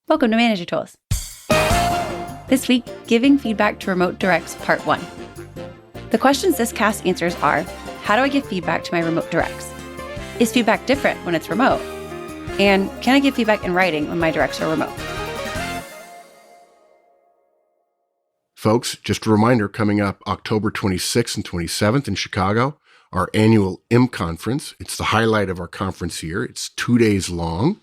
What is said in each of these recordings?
Welcome to Manager Tools. This week, giving feedback to remote directs, part 1. The questions this cast answers are, how do I give feedback to my remote directs? Is feedback different when it's remote? And can I give feedback in writing when my directs are remote? Folks, just a reminder, coming up October 26th and 27th in Chicago, our annual M Conference. It's the highlight of our conference here. It's 2 days long.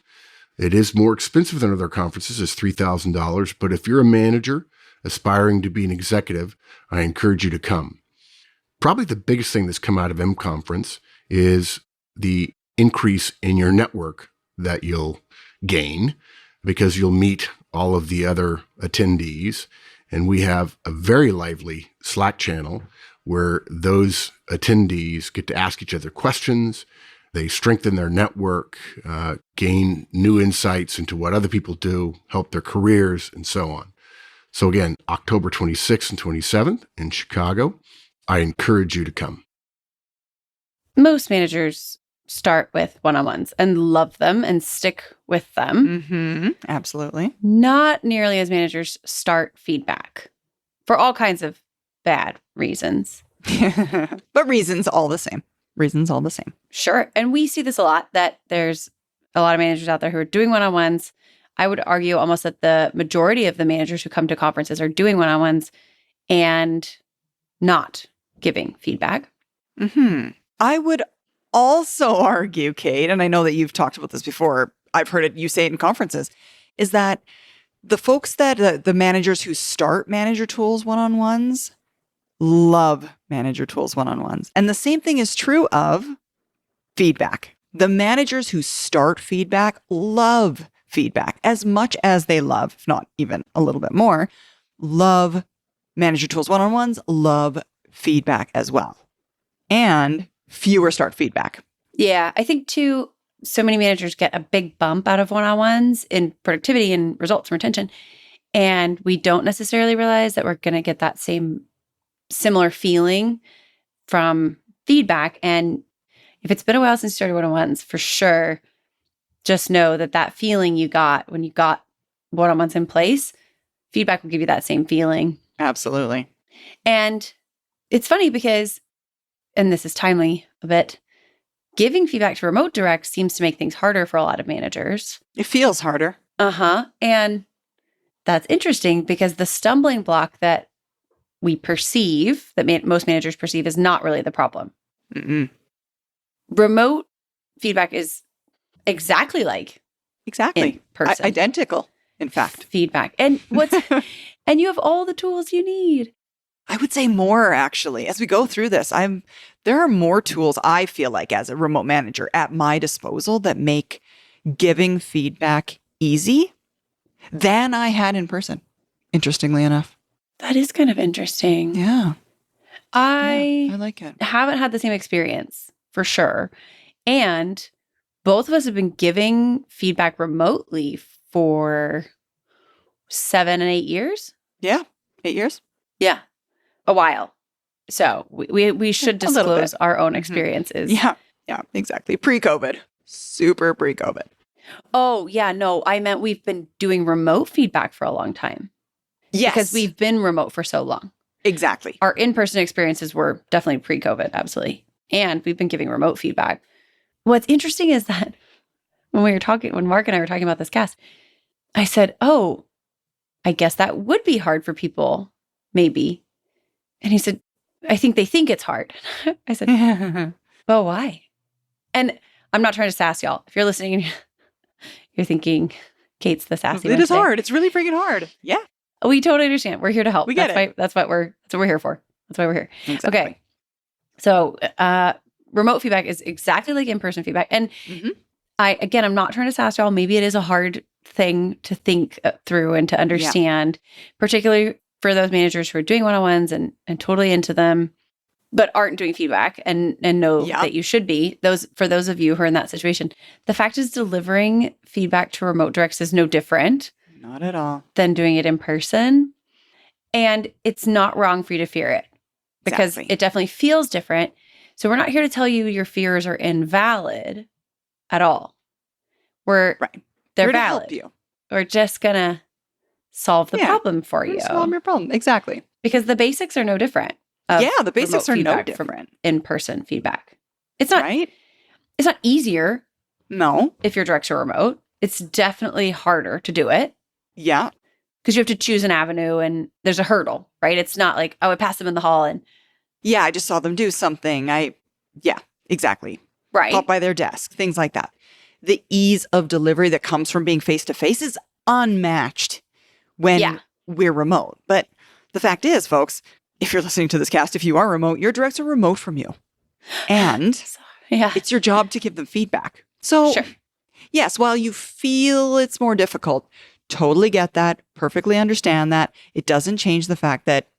It is more expensive than other conferences. It's $3,000. But if you're a manager aspiring to be an executive, I encourage you to come. Probably the biggest thing that's come out of M Conference is the increase in your network that you'll gain because you'll meet all of the other attendees. And we have a very lively Slack channel where those attendees get to ask each other questions. They strengthen their network, gain new insights into what other people do, help their careers, and so on. So again, October 26th and 27th in Chicago. I encourage you to come. Most managers start with one-on-ones and love them and stick with them. Mm-hmm. Absolutely. Not nearly as managers start feedback for all kinds of bad reasons. But reasons all the same. Sure. And we see this a lot, that there's a lot of managers out there who are doing one-on-ones. I would argue almost that the majority of the managers who come to conferences are doing one-on-ones and not giving feedback. Mm-hmm. I would also argue, Kate, and I know that you've talked about this before, I've heard it, you say it in conferences, is that the folks that, the managers who start Manager Tools one-on-ones love Manager Tools one-on-ones. And the same thing is true of feedback. The managers who start feedback love feedback as much as they love, if not even a little bit more, love Manager Tools one-on-ones, love feedback as well. And fewer start feedback. Yeah, I think too, so many managers get a big bump out of one-on-ones in productivity and results and retention. And we don't necessarily realize that we're going to get that similar feeling from feedback. And if it's been a while since you started one-on-ones, for sure, just know that feeling you got when you got one-on-ones in place, feedback will give you that same feeling. Absolutely. And it's funny because, and this is timely a bit, giving feedback to remote directs seems to make things harder for a lot of managers. It feels harder. And that's interesting because the stumbling block that we perceive, that most managers perceive, is not really the problem. Mm-mm. Remote feedback is exactly like in person. Identical, in fact. Feedback. And and you have all the tools you need. I would say more, actually. As we go through this, there are more tools, I feel like, as a remote manager at my disposal that make giving feedback easy than I had in person, interestingly enough. That is kind of interesting. Yeah. I like it. Haven't had the same experience, for sure. And both of us have been giving feedback remotely for 7 and 8 years. Yeah. 8 years. Yeah. A while. So we should disclose our own experiences. Yeah, exactly. Pre-COVID. Super pre-COVID. Oh, yeah. No, I meant we've been doing remote feedback for a long time. Yes. Because we've been remote for so long. Exactly. Our in-person experiences were definitely pre-COVID, absolutely. And we've been giving remote feedback. What's interesting is that when Mark and I were talking about this cast, I said, oh, I guess that would be hard for people, maybe. And he said, I think they think it's hard. I said, well, why? And I'm not trying to sass y'all. If you're listening, you're thinking, Kate's the sassy one It is today. hard. It's really freaking hard. Yeah. We totally understand. We're here to help. We get it. That's what we're here for. That's why we're here. Exactly. Okay. So remote feedback is exactly like in-person feedback. And I'm not trying to sass y'all. Maybe it is a hard thing to think through and to understand, particularly for those managers who are doing one-on-ones and totally into them, but aren't doing feedback and know that you should be. For those of you who are in that situation, the fact is delivering feedback to remote directs is no different. Not at all. Than doing it in person. And it's not wrong for you to fear it because it definitely feels different. So we're not here to tell you your fears are invalid at all. They're here valid. to help you. who are just going to solve the Yeah. problem for you. Solve your problem. Exactly. Because the basics are no different. of Yeah, the basics remote are no feedback from different. in-person feedback. It's not Right? it's not easier No. if your directs are remote. It's definitely harder to do it Yeah. because you have to choose an avenue and there's a hurdle, right? It's not like, oh, I passed them in the hall and Yeah, I just saw them do something. Yeah, exactly. right. Pop by their desk, things like that. The ease of delivery that comes from being face to face is unmatched when Yeah. we're remote. But the fact is, folks, if you're listening to this cast, if you are remote, your directs are remote from you. And Yeah. it's your job to give them feedback. So, Sure. yes, while you feel it's more difficult, totally get that, perfectly understand that. It doesn't change the fact that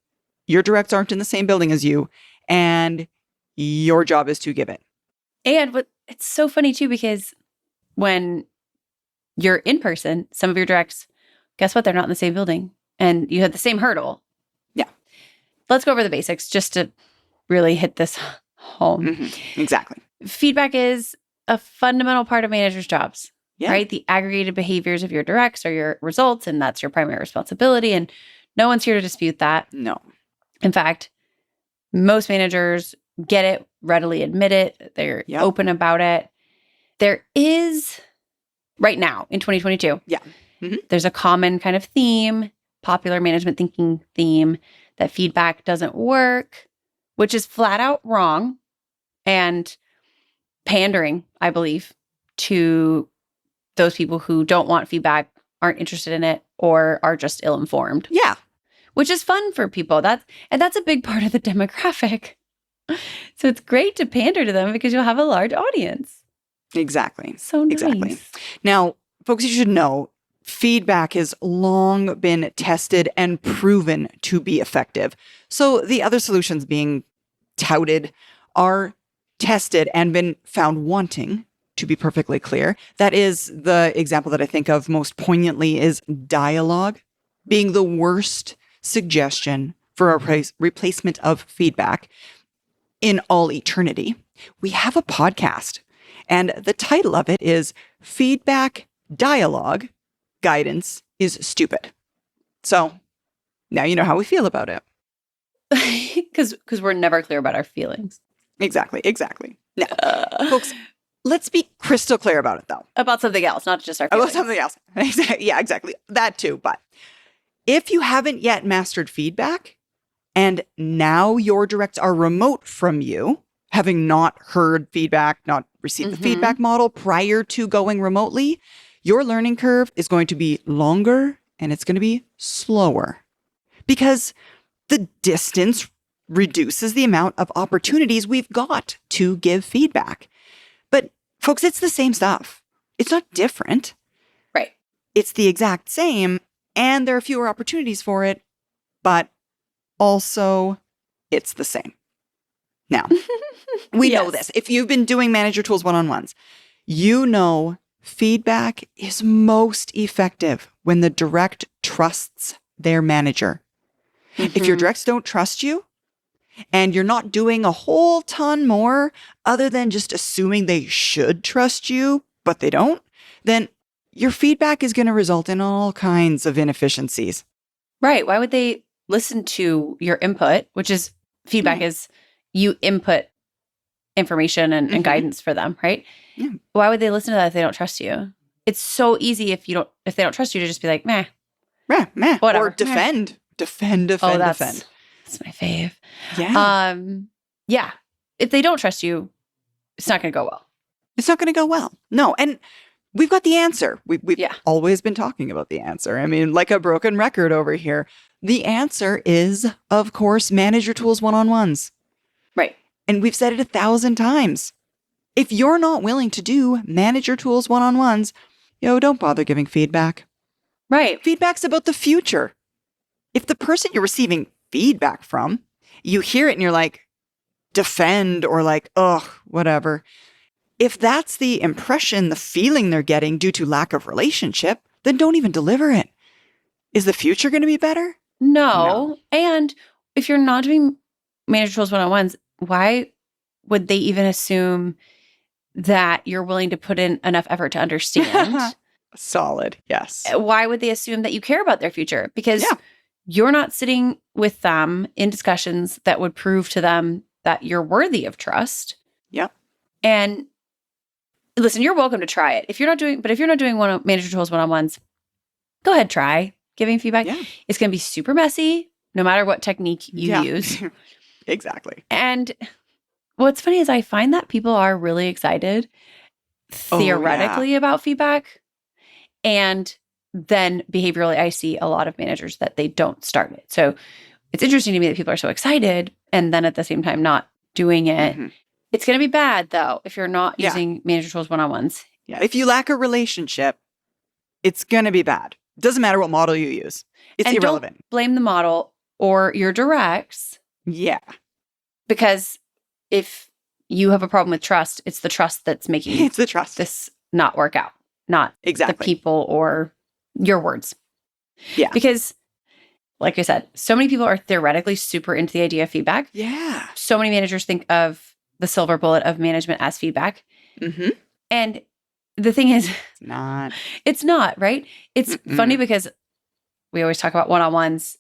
your directs aren't in the same building as you, and your job is to give it. And what it's so funny too, because when you're in person, some of your directs, guess what? They're not in the same building and you have the same hurdle. Yeah. Let's go over the basics just to really hit this home. Mhm, exactly. Feedback is a fundamental part of managers' jobs, Yeah. right? The aggregated behaviors of your directs are your results, and that's your primary responsibility. And no one's here to dispute that. No. In fact, most managers get it, readily admit it. They're Yep. open about it. There is, right now in 2022, Yeah. Mhm. there's a common kind of theme, popular management thinking theme, that feedback doesn't work, which is flat out wrong and pandering, I believe, to those people who don't want feedback, aren't interested in it, or are just ill-informed, Yeah. which is fun for people. That's a big part of the demographic. So it's great to pander to them because you'll have a large audience. Exactly. So nice. Exactly. Now, folks, you should know feedback has long been tested and proven to be effective. So the other solutions being touted are tested and been found wanting, to be perfectly clear. That is the example that I think of most poignantly is dialogue being the worst suggestion for a replacement of feedback in all eternity. We have a podcast, and the title of it is Feedback Dialogue Guidance is Stupid. So now you know how we feel about it. Because we're never clear about our feelings. Exactly. Now, folks, let's be crystal clear about it, though. About something else, not just our About feelings. something else. Yeah, exactly. That too. But if you haven't yet mastered feedback, and now your directs are remote from you, having not heard feedback, not received the Mhm. feedback model prior to going remotely, your learning curve is going to be longer and it's going to be slower because the distance reduces the amount of opportunities we've got to give feedback. But folks, it's the same stuff. It's not different. Right. It's the exact same, and there are fewer opportunities for it, but also it's the same. Now, we know Yes. this. If you've been doing Manager Tools one-on-ones, you know feedback is most effective when the direct trusts their manager. If your Mhm. directs don't trust you and you're not doing a whole ton more other than just assuming they should trust you, but they don't, then your feedback is going to result in all kinds of inefficiencies. Right. Why would they listen to your input, which is feedback is you input information and Mhm. guidance for them, right? Yeah. Why would they listen to that if they don't trust you? It's so easy if they don't trust you to just be like, meh. Meh. Whatever. Or defend. Defend. That's my fave. Yeah. Yeah. If they don't trust you, it's not going to go well. It's not going to go well. No. And we've got the answer. We've Yeah. always been talking about the answer. I mean, like a broken record over here. The answer is, of course, Manager Tools one-on-ones. Right. And we've said it 1,000 times. If you're not willing to do Manager Tools one-on-ones, don't bother giving feedback. Right. Feedback's about the future. If the person you're receiving feedback from, you hear it and you're like, defend or like, ugh, whatever. If that's the impression, the feeling they're getting due to lack of relationship, then don't even deliver it. Is the future going to be better? No. And if you're not doing Manager Tools one-on-ones, why would they even assume that you're willing to put in enough effort to understand? Solid. Yes. Why would they assume that you care about their future? Because Yeah. you're not sitting with them in discussions that would prove to them that you're worthy of trust. Yep. And listen, you're welcome to try it. If you're not doing manager tools one-on-ones, go ahead, try giving feedback. Yeah. It's going to be super messy, no matter what technique you Yeah. use. Exactly. And what's funny is I find that people are really excited theoretically about feedback. And then behaviorally, I see a lot of managers that they don't start it. So it's interesting to me that people are so excited and then at the same time not doing it. Mhm. It's going to be bad, though, if you're not Yeah. using manager tools one-on-ones. Yeah. If you lack a relationship, it's going to be bad. Doesn't matter what model you use. It's And irrelevant. don't blame the model or your directs, Yeah. because if you have a problem with trust, it's the trust that's making It's the trust. this not work out, not the Exactly. people or your words. Yeah. Because, like I said, so many people are theoretically super into the idea of feedback. Yeah. So many managers think of the silver bullet of management as feedback. Mm-hmm. And the thing is, Not. it's not, right? It's Mm-mm. funny because we always talk about one-on-ones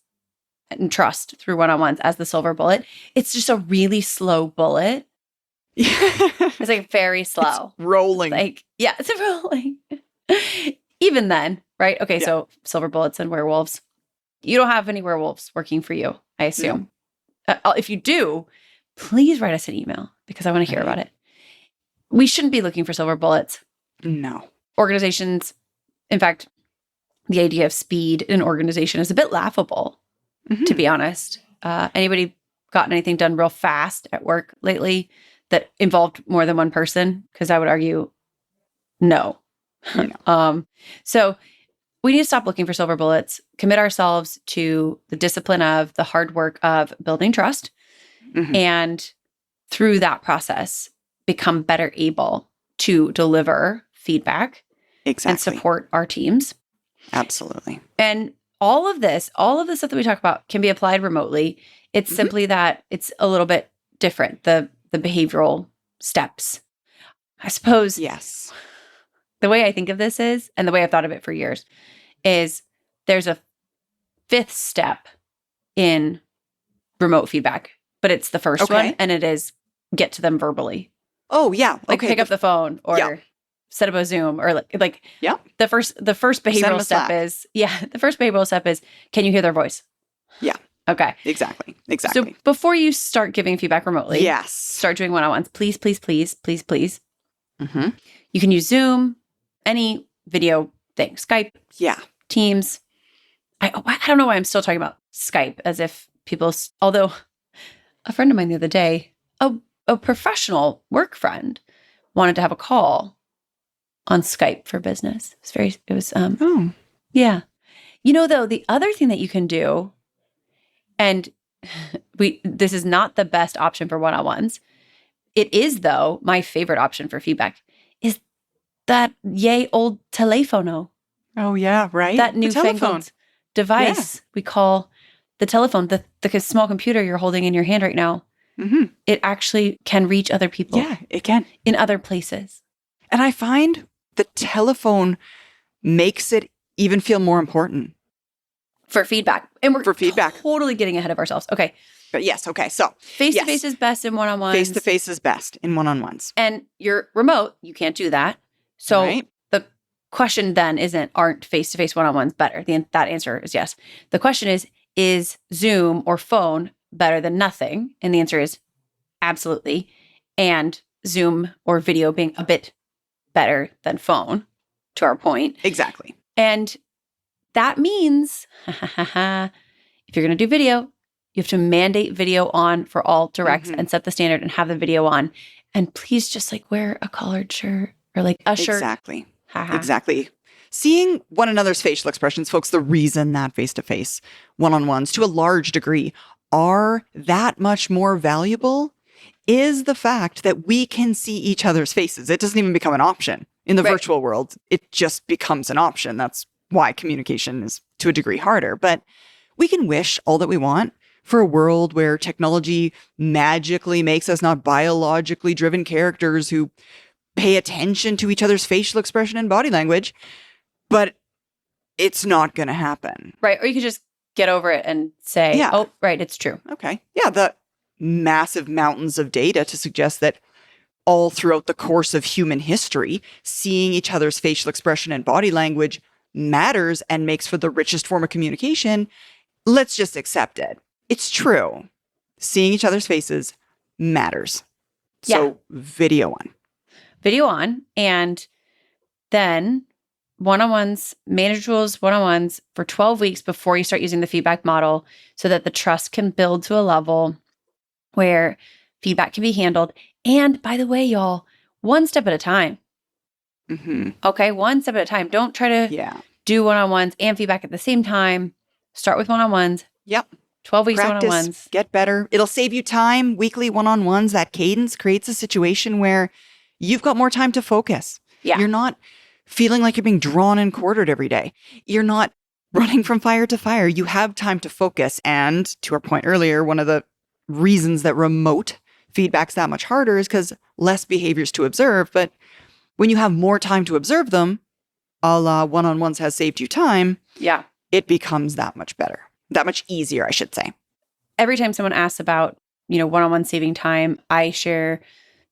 and trust through one-on-ones as the silver bullet. It's just a really slow bullet. It's like very slow. Rolling. Like, yeah, it's rolling. Even then, right? Okay, Yeah. so silver bullets and werewolves. You don't have any werewolves working for you, I assume. If you do, please write us an email because I want to hear Right. about it. We shouldn't be looking for silver bullets. No. Organizations, in fact, the idea of speed in an organization is a bit laughable, to be honest. Anybody gotten anything done real fast at work lately that involved more than one person? Because I would argue, no. So we need to stop looking for silver bullets, commit ourselves to the discipline of the hard work of building trust, Mhm. and through that process, become better able to deliver feedback Exactly. and support our teams. Absolutely. And all of the stuff that we talk about can be applied remotely. It's Mhm. simply that it's a little bit different, the behavioral steps. I suppose Yes. the way I think of this is, and the way I've thought of it for years, is there's a fifth step in remote feedback, but it's the first Okay. one, and it is get to them verbally. Oh, yeah. Like okay. pick up the phone or Yeah. set up a Zoom or like Yeah. the first Send 'em behavioral a step Slack. is the first behavioral step is, can you hear their voice? Yeah. Okay. Exactly. So Exactly. before you start giving feedback remotely, Yes. start doing one-on-ones. Please, please, please, please, please. Mm-hmm. You can use Zoom, any video thing, Skype, Yeah. Teams. I don't know why I'm still talking about Skype as if people, although a friend of mine the other day, a professional work friend, wanted to have a call on Skype for business. Oh. Yeah. You know, though, the other thing that you can do, and this is not the best option for one-on-ones. It is, though, my favorite option for feedback is that yay old telefono, Oh, yeah. Right. that The telephone. newfangled device we call the telephone, the small computer you're holding in your hand right now. Mm-hmm. It actually can reach other people Yeah, it can. in other places. And I find the telephone makes it even feel more important. For feedback. And we're For feedback. totally getting ahead of ourselves. Okay. But yes, okay. So Face-to-face is best in one-on-ones. face-to-face is best in one-on-ones. And you're remote, you can't do that. So Right? the question then aren't face-to-face one-on-ones better? That answer is yes. The question is Zoom or phone better than nothing? And the answer is absolutely. And Zoom or video being a bit better than phone, to our point. Exactly. And that means if you're going to do video, you have to mandate video on for all directs Mhm. and set the standard and have the video on. And please just like wear a collared shirt or like a shirt. Exactly. Haha. Exactly. Seeing one another's facial expressions, folks, the reason that face-to-face one-on-ones to a large degree are that much more valuable is the fact that we can see each other's faces. It doesn't even become an option in the Right. virtual world. It just becomes an option. That's why communication is to a degree harder. But we can wish all that we want for a world where technology magically makes us not biologically driven characters who pay attention to each other's facial expression and body language. but it's not going to happen. Right. Or you can just get over it and say, Yeah. oh, right, it's true. Okay. Yeah, the massive mountains of data to suggest that all throughout the course of human history, seeing each other's facial expression and body language matters and makes for the richest form of communication. Let's just accept it. It's true. Seeing each other's faces matters. So video on. Video on. And then one-on-ones, manager tools, one-on-ones for 12 weeks before you start using the feedback model so that the trust can build to a level where feedback can be handled. And by the way, y'all, one step at a time. Mm-hmm. Okay, one step at a time. Don't try to Yeah. do one-on-ones and feedback at the same time. Start with one-on-ones. Yep. 12 weeks of Practice, one-on-ones. get better. It'll save you time. Weekly one-on-ones, that cadence creates a situation where you've got more time to focus. Yeah. You're not feeling like you're being drawn and quartered every day. You're not running from fire to fire. You have time to focus. And to our point earlier, one of the reasons that remote feedback's that much harder is because less behaviors to observe. But when you have more time to observe them, a la one-on-ones has saved you time, Yeah. it becomes that much better. That much easier, I should say. Every time someone asks about, one-on-one saving time, I share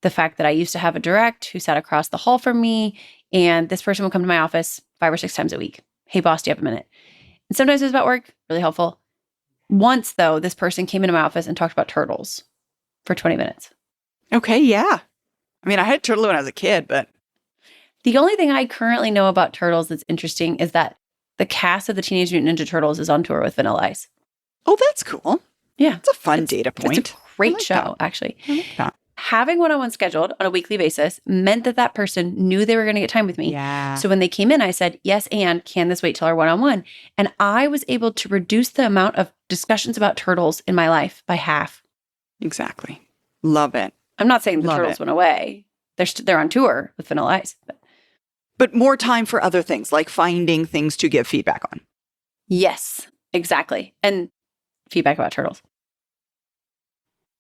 the fact that I used to have a direct who sat across the hall from me, and this person would come to my office 5 or 6 times a week. Hey, boss, do you have a minute? And sometimes it was about work, really helpful. Once, though, this person came into my office and talked about turtles for 20 minutes. Okay, yeah. I mean, I had turtle when I was a kid, but The only thing I currently know about turtles that's interesting is that the cast of the Teenage Mutant Ninja Turtles is on tour with Vanilla Ice. oh, that's cool. Yeah. It's a fun data point. It's a great like show, that. actually. I like that. Having one-on-one scheduled on a weekly basis meant that that person knew they were going to get time with me. Yeah. So when they came in, I said, yes, and can this wait till our one-on-one? And I was able to reduce the amount of discussions about turtles in my life by half. Exactly. Love it. I'm not saying the Love turtles it. went away. They're on tour with Vanilla Ice. But more time for other things, like finding things to give feedback on. Yes, exactly. And feedback about turtles.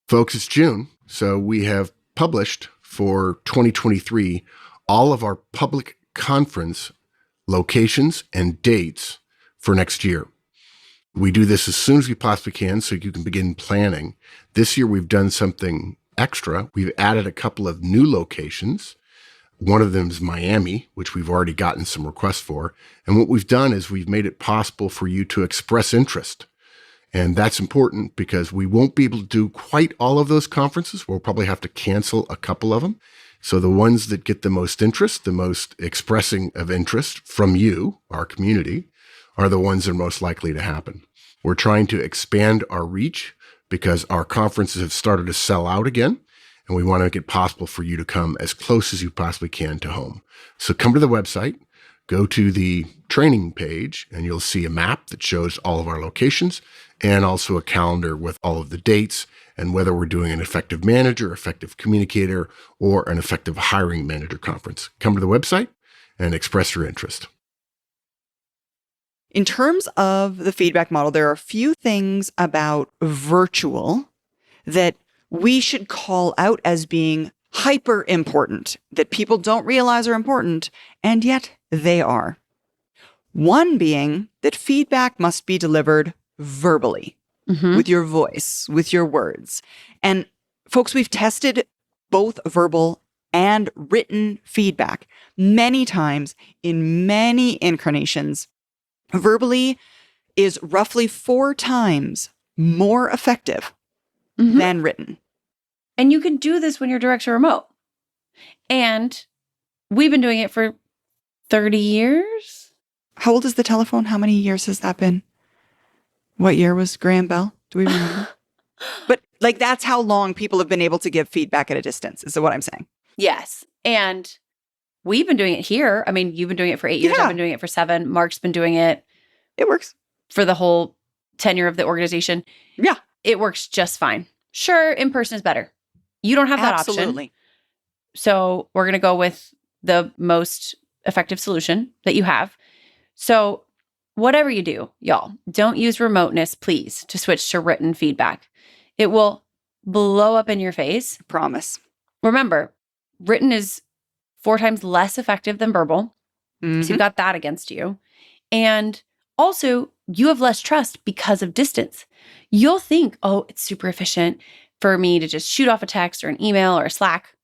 Folks, it's June, so we have published for 2023 all of our public conference locations and dates for next year. We do this as soon as we possibly can so you can begin planning. This year we've done something extra. We've added a couple of new locations. One of them is Miami, which we've already gotten some requests for. And what we've done is we've made it possible for you to express interest. And that's important because we won't be able to do quite all of those conferences. We'll probably have to cancel a couple of them. So the ones that get the most interest, the most expressing of interest from you, our community, are the ones that are most likely to happen. We're trying to expand our reach because our conferences have started to sell out again. And we want to make it possible for you to come as close as you possibly can to home. So come to the website, go to the training page, and you'll see a map that shows all of our locations and also a calendar with all of the dates and whether we're doing an effective manager, effective communicator, or an effective hiring manager conference. Come to the website and express your interest. In terms of the feedback model, there are a few things about virtual that we should call out as being hyper important, that people don't realize are important, and yet they are. One being that feedback must be delivered verbally, with your voice, with your words. And folks, we've tested both verbal and written feedback many times in many incarnations. Verbally is roughly 4 times more effective than written. And you can do this when your directs are remote. And we've been doing it for 30 years. How old is the telephone? How many years has that been? What year was Graham Bell? Do we remember? But like, that's how long people have been able to give feedback at a distance, is what I'm saying. Yes. And we've been doing it here. I mean, you've been doing it for 8 years. Yeah. I've been doing it for 7. Mark's been doing it It works. for the whole tenure of the organization. Yeah. It works just fine. Sure, in person is better. You don't have that option. Absolutely. So we're going to go with the most effective solution that you have. So whatever you do, y'all, don't use remoteness, please, to switch to written feedback. It will blow up in your face. Promise. Remember, written is 4 times less effective than verbal. So Mhm. you've got that against you. And also, you have less trust because of distance. You'll think, oh, it's super efficient for me to just shoot off a text or an email or a Slack.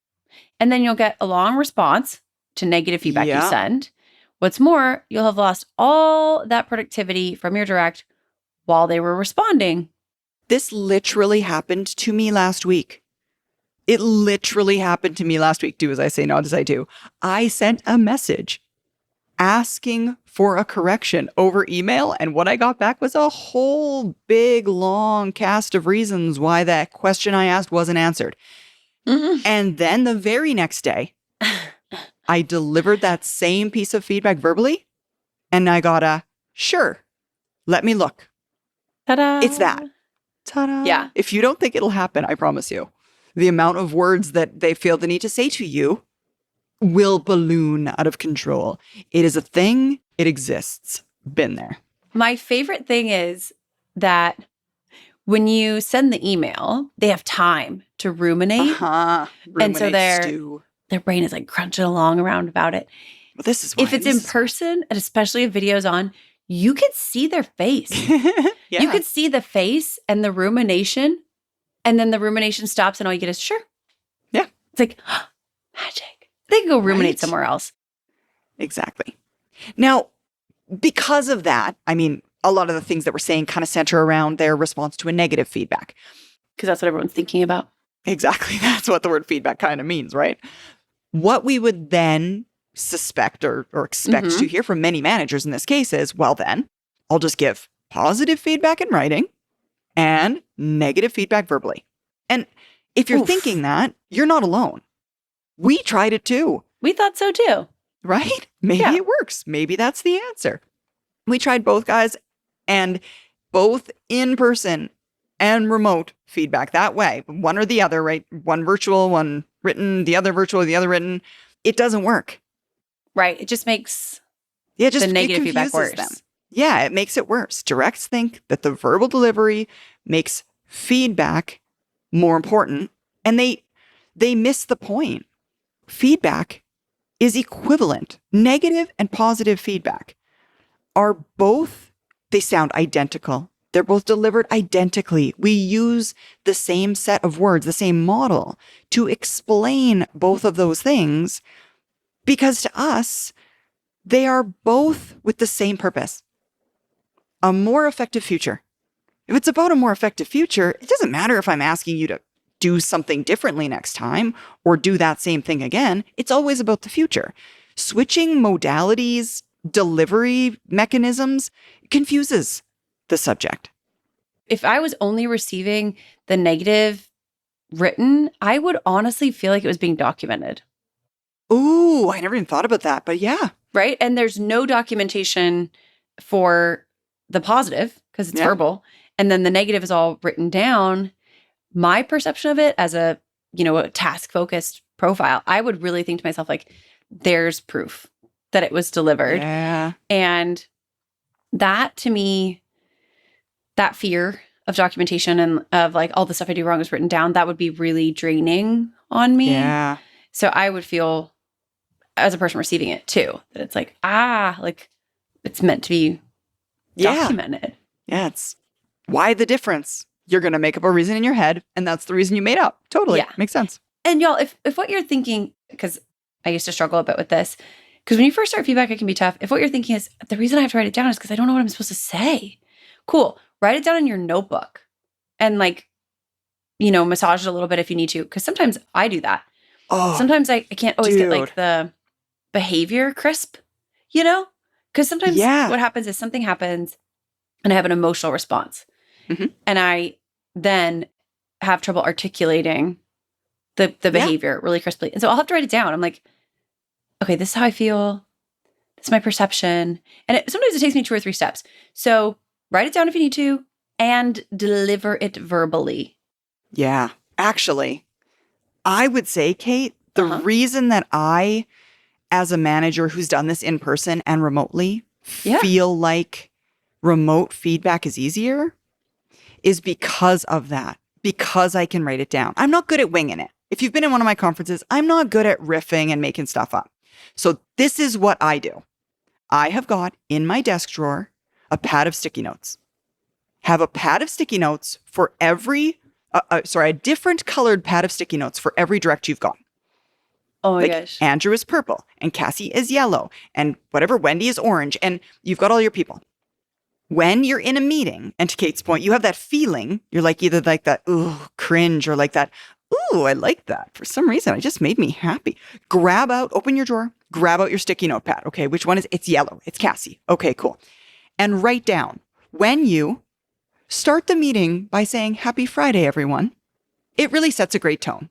And then you'll get a long response to negative feedback you Yeah. send. What's more, you'll have lost all that productivity from your direct while they were responding. This literally happened to me last week. It literally happened to me last week. Do as I say, not as I do. I sent a message asking for a correction over email, and what I got back was a whole big, long cast of reasons why that question I asked wasn't answered. And then the very next day, I delivered that same piece of feedback verbally, and I got a, sure, let me look. Ta-da. It's that. Ta-da. Yeah. If you don't think it'll happen, I promise you, the amount of words that they feel the need to say to you will balloon out of control. It is a thing. It exists. Been there. My favorite thing is that when you send the email, they have time to ruminate. Uh-huh. And so Ruminate, they're- stew. Their brain is like crunching along around about it. Well, this is why. If it's in person, and especially if video's on, you could see their face. Yeah. You could see the face and the rumination, and then the rumination stops, and all you get is sure. Yeah. It's like magic. They can go ruminate Right? somewhere else. Exactly. Now, because of that, I mean, a lot of the things that we're saying kind of center around their response to a negative feedback. Because that's what everyone's thinking about. Exactly. That's what the word feedback kind of means, right? What we would then suspect or expect Mhm. to hear from many managers in this case is, well, then I'll just give positive feedback in writing and negative feedback verbally. And if you're Oof. thinking that, you're not alone. We tried it too, We thought so too. right? Maybe Yeah. it works. Maybe that's the answer. We tried both, guys, and both in person and remote feedback that way, one or the other, right? One virtual, one written, the other virtual, the other written. It doesn't work. Right. It just makes Yeah, just the negative it feedback confuses worse. them. Yeah, it makes it worse. Directs think that the verbal delivery makes feedback more important, and they miss the point. Feedback is equivalent. Negative and positive feedback are both, they sound identical. They're both delivered identically. We use the same set of words, the same model to explain both of those things because to us, they are both with the same purpose. A more effective future. If it's about a more effective future, it doesn't matter if I'm asking you to do something differently next time or do that same thing again. It's always about the future. Switching modalities, delivery mechanisms confuses the subject. if I was only receiving the negative written, I would honestly feel like it was being documented. Ooh, I never even thought about that, but yeah. Right. And there's no documentation for the positive because it's Yeah. verbal. And then the negative is all written down. My perception of it as a task focused profile, I would really think to myself, like, there's proof that it was delivered. Yeah. And that to me, that fear of documentation and of like all the stuff I do wrong is written down, that would be really draining on me. Yeah. So I would feel as a person receiving it too, that it's like, like it's meant to be Yeah. documented. Yeah. It's why the difference? You're going to make up a reason in your head, and that's the reason you made up. Totally. Yeah. Makes sense. And y'all, if what you're thinking, because I used to struggle a bit with this, because when you first start feedback, it can be tough. If what you're thinking is, the reason I have to write it down is because I don't know what I'm supposed to say. Cool. Write it down in your notebook and massage it a little bit if you need to. Because sometimes I do that. Oh, Sometimes I can't always get like dude. the behavior crisp, Because sometimes Yeah. what happens is something happens and I have an emotional response. Mhm. And I then have trouble articulating the behavior really crisply. And so I'll have to write it down. I'm like, okay, this is how I feel. This is my perception. And sometimes it takes me 2 or 3 steps. So write it down if you need to and deliver it verbally. Yeah. Actually, I would say, Kate, the Uh-huh. reason that I, as a manager who's done this in person and remotely, Yeah. feel like remote feedback is easier is because of that, because I can write it down. I'm not good at winging it. If you've been in one of my conferences, I'm not good at riffing and making stuff up. So this is what I do. I have got in my desk drawer a pad of sticky notes. Have a pad of sticky notes for every, a different colored pad of sticky notes for every direct you've got. Oh my Like gosh. Andrew is purple and Cassie is yellow and whatever, Wendy is orange, and you've got all your people. When you're in a meeting, and to Kate's point, you have that feeling, you're like either like that, ooh, cringe, or like that, ooh, I like that. For some reason, it just made me happy. Open your drawer, grab out your sticky notepad. Okay, which one is, it's yellow, it's Cassie. Okay, cool. And write down when you start the meeting by saying, Happy Friday, everyone. It really sets a great tone.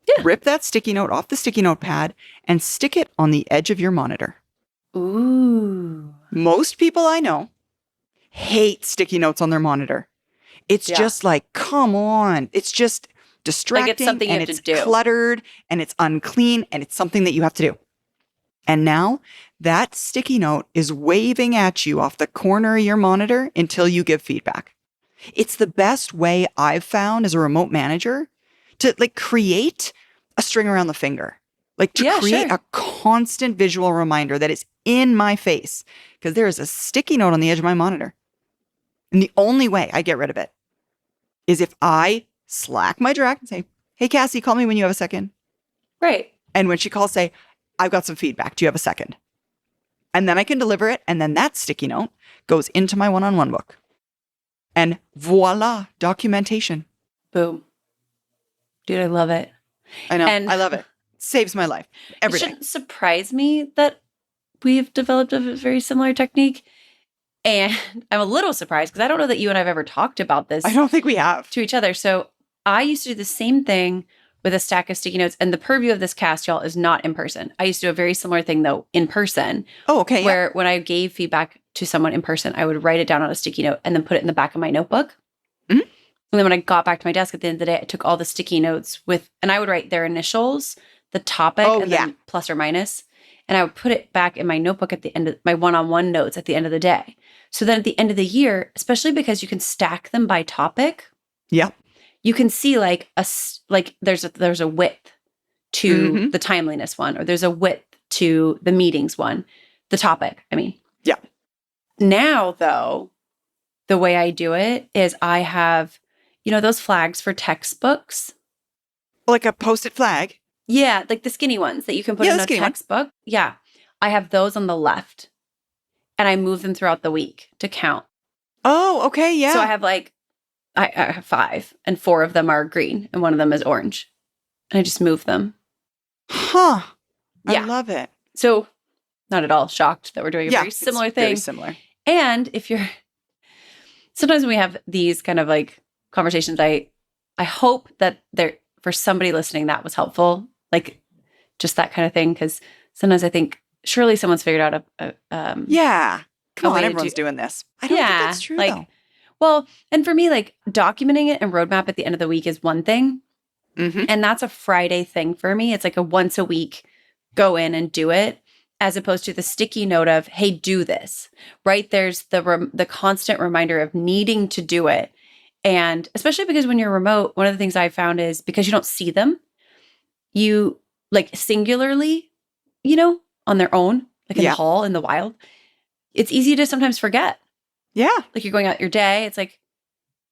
Yeah. Rip that sticky note off the sticky notepad and stick it on the edge of your monitor. Ooh. Most people I know hate sticky notes on their monitor. It's Yeah. just like, come on. It's just distracting something you and have to it's do. cluttered and it's unclean and it's something that you have to do. And now that sticky note is waving at you off the corner of your monitor until you give feedback. It's the best way I've found as a remote manager to like create a string around the finger, like to Yeah, create sure. a constant visual reminder that is in my face because there is a sticky note on the edge of my monitor. And the only way I get rid of it is if I slack my direct and say, Hey, Cassie, call me when you have a second. Right. And when she calls, say, I've got some feedback. Do you have a second? And then I can deliver it. And then that sticky note goes into my one-on-one book. And voila, documentation. Boom. Dude, I love it. I know. And- I love it. Saves my life every It day. shouldn't surprise me that we've developed a very similar technique. And I'm a little surprised because I don't know that you and I have ever talked about this I don't think we have. to each other. So I used to do the same thing with a stack of sticky notes. And the purview of this cast, y'all, is not in person. I used to do a very similar thing, though, in person, Oh, okay. Yeah. where when I gave feedback to someone in person, I would write it down on a sticky note and then put it in the back of my notebook. Mhm. And then when I got back to my desk at the end of the day, I took all the sticky notes and I would write their initials, the topic, Oh, and yeah. then plus or minus. And I would put it back in my notebook at the end of my one-on-one notes at the end of the day. So then at the end of the year, especially because you can stack them by topic, Yeah. you can see like there's a width to Mhm. the timeliness one, or there's a width to the meetings one, the topic. I mean, Yeah. Now though, the way I do it is I have, those flags for textbooks. Like a post-it flag. Yeah, like the skinny ones that you can put Yeah, in the a skinny one. textbook. Yeah, I have those on the left, and I move them throughout the week to count. Oh, okay. Yeah. So I have I have 5, and 4 of them are green, and one of them is orange, and I just move them. Huh. Yeah. I love it. So not at all shocked that we're doing a very it's similar Very thing. similar. And if you're sometimes when we have these kind of like conversations, I hope that for somebody listening that was helpful, like just that kind of thing, because sometimes I think surely someone's figured out a Yeah. Come way on, to everyone's do- doing this. I don't think that's true, like though. well, and for me, like documenting it and roadmap at the end of the week is one thing, Mm-hmm. and that's a Friday thing for me. It's like a once a week go in and do it, as opposed to the sticky note of, hey, do this, right? There's the constant reminder of needing to do it. And especially because when you're remote, one of the things I found is because you don't see them, you like singularly, on their own, like in Yeah. the hall, in the wild, it's easy to sometimes forget. Yeah. Like you're going out your day. It's like,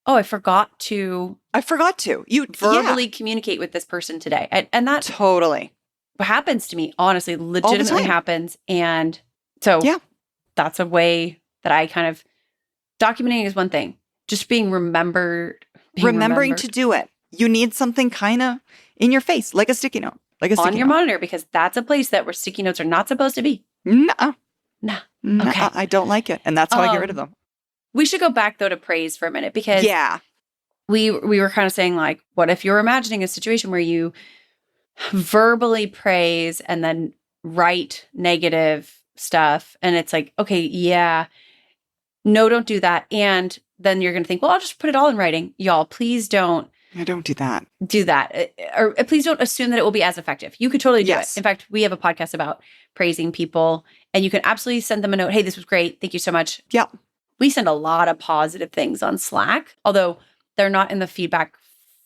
oh, I forgot to I forgot to. You verbally communicate with this person today. And Yeah, that totally. happens to me, honestly, legitimately time. happens. And so Yeah. that's a way that I kind of documenting is one thing. Just being remembered. Remembering to do it. You need something kind of in your face, like a sticky note. Like a sticky on your note. monitor, because that's a place where sticky notes are not supposed to be. Nuh-uh. Nah. Nuh-uh. Okay. I don't like it. And that's how I get rid of them. We should go back though to praise for a minute, because Yeah. we were kind of saying like, what if you're imagining a situation where you verbally praise and then write negative stuff, and it's like, okay, yeah, no, don't do that. And then you're going to think, well, I'll just put it all in writing. Y'all, please don't I don't do that. do that. Or please don't assume that it will be as effective. You could totally do Yes. it. In fact, we have a podcast about praising people, and you can absolutely send them a note. Hey, this was great. Thank you so much. Yeah. We send a lot of positive things on Slack, although they're not in the feedback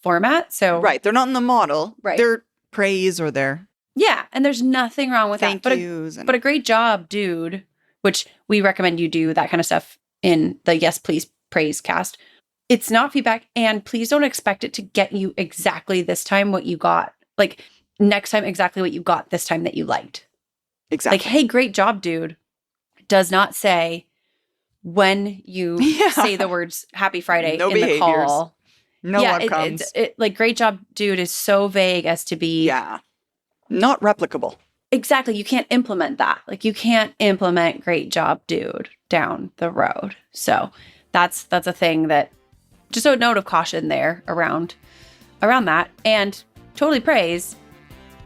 format. So Right. They're not in the model. Right. They're praise or they're yeah, and there's nothing wrong with thank that. yous. But a great job, dude. which we recommend you do that kind of stuff in the Yes Please Praise cast. It's not feedback, and please don't expect it to get you exactly this time what you got. Like next time, exactly what you got this time that you liked. Exactly. Like, hey, great job, dude. Does not say when you say the words Happy Friday No in the behaviors. call. No outcomes. Like great job, dude is so vague as to be not replicable. exactly. You can't implement that. Like you can't implement great job, dude, down the road. So that's a thing that just a note of caution there around that. And totally praise.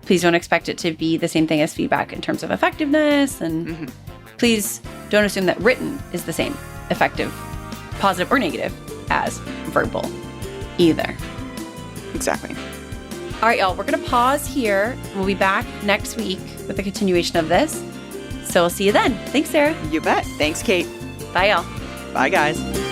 Please don't expect it to be the same thing as feedback in terms of effectiveness. And please don't assume that written is the same effective, positive or negative as verbal either. Exactly. All right, y'all, we're going to pause here. We'll be back next week with a continuation of this. So we'll see you then. Thanks, Sarah. You bet. Thanks, Kate. Bye, y'all. Bye, guys.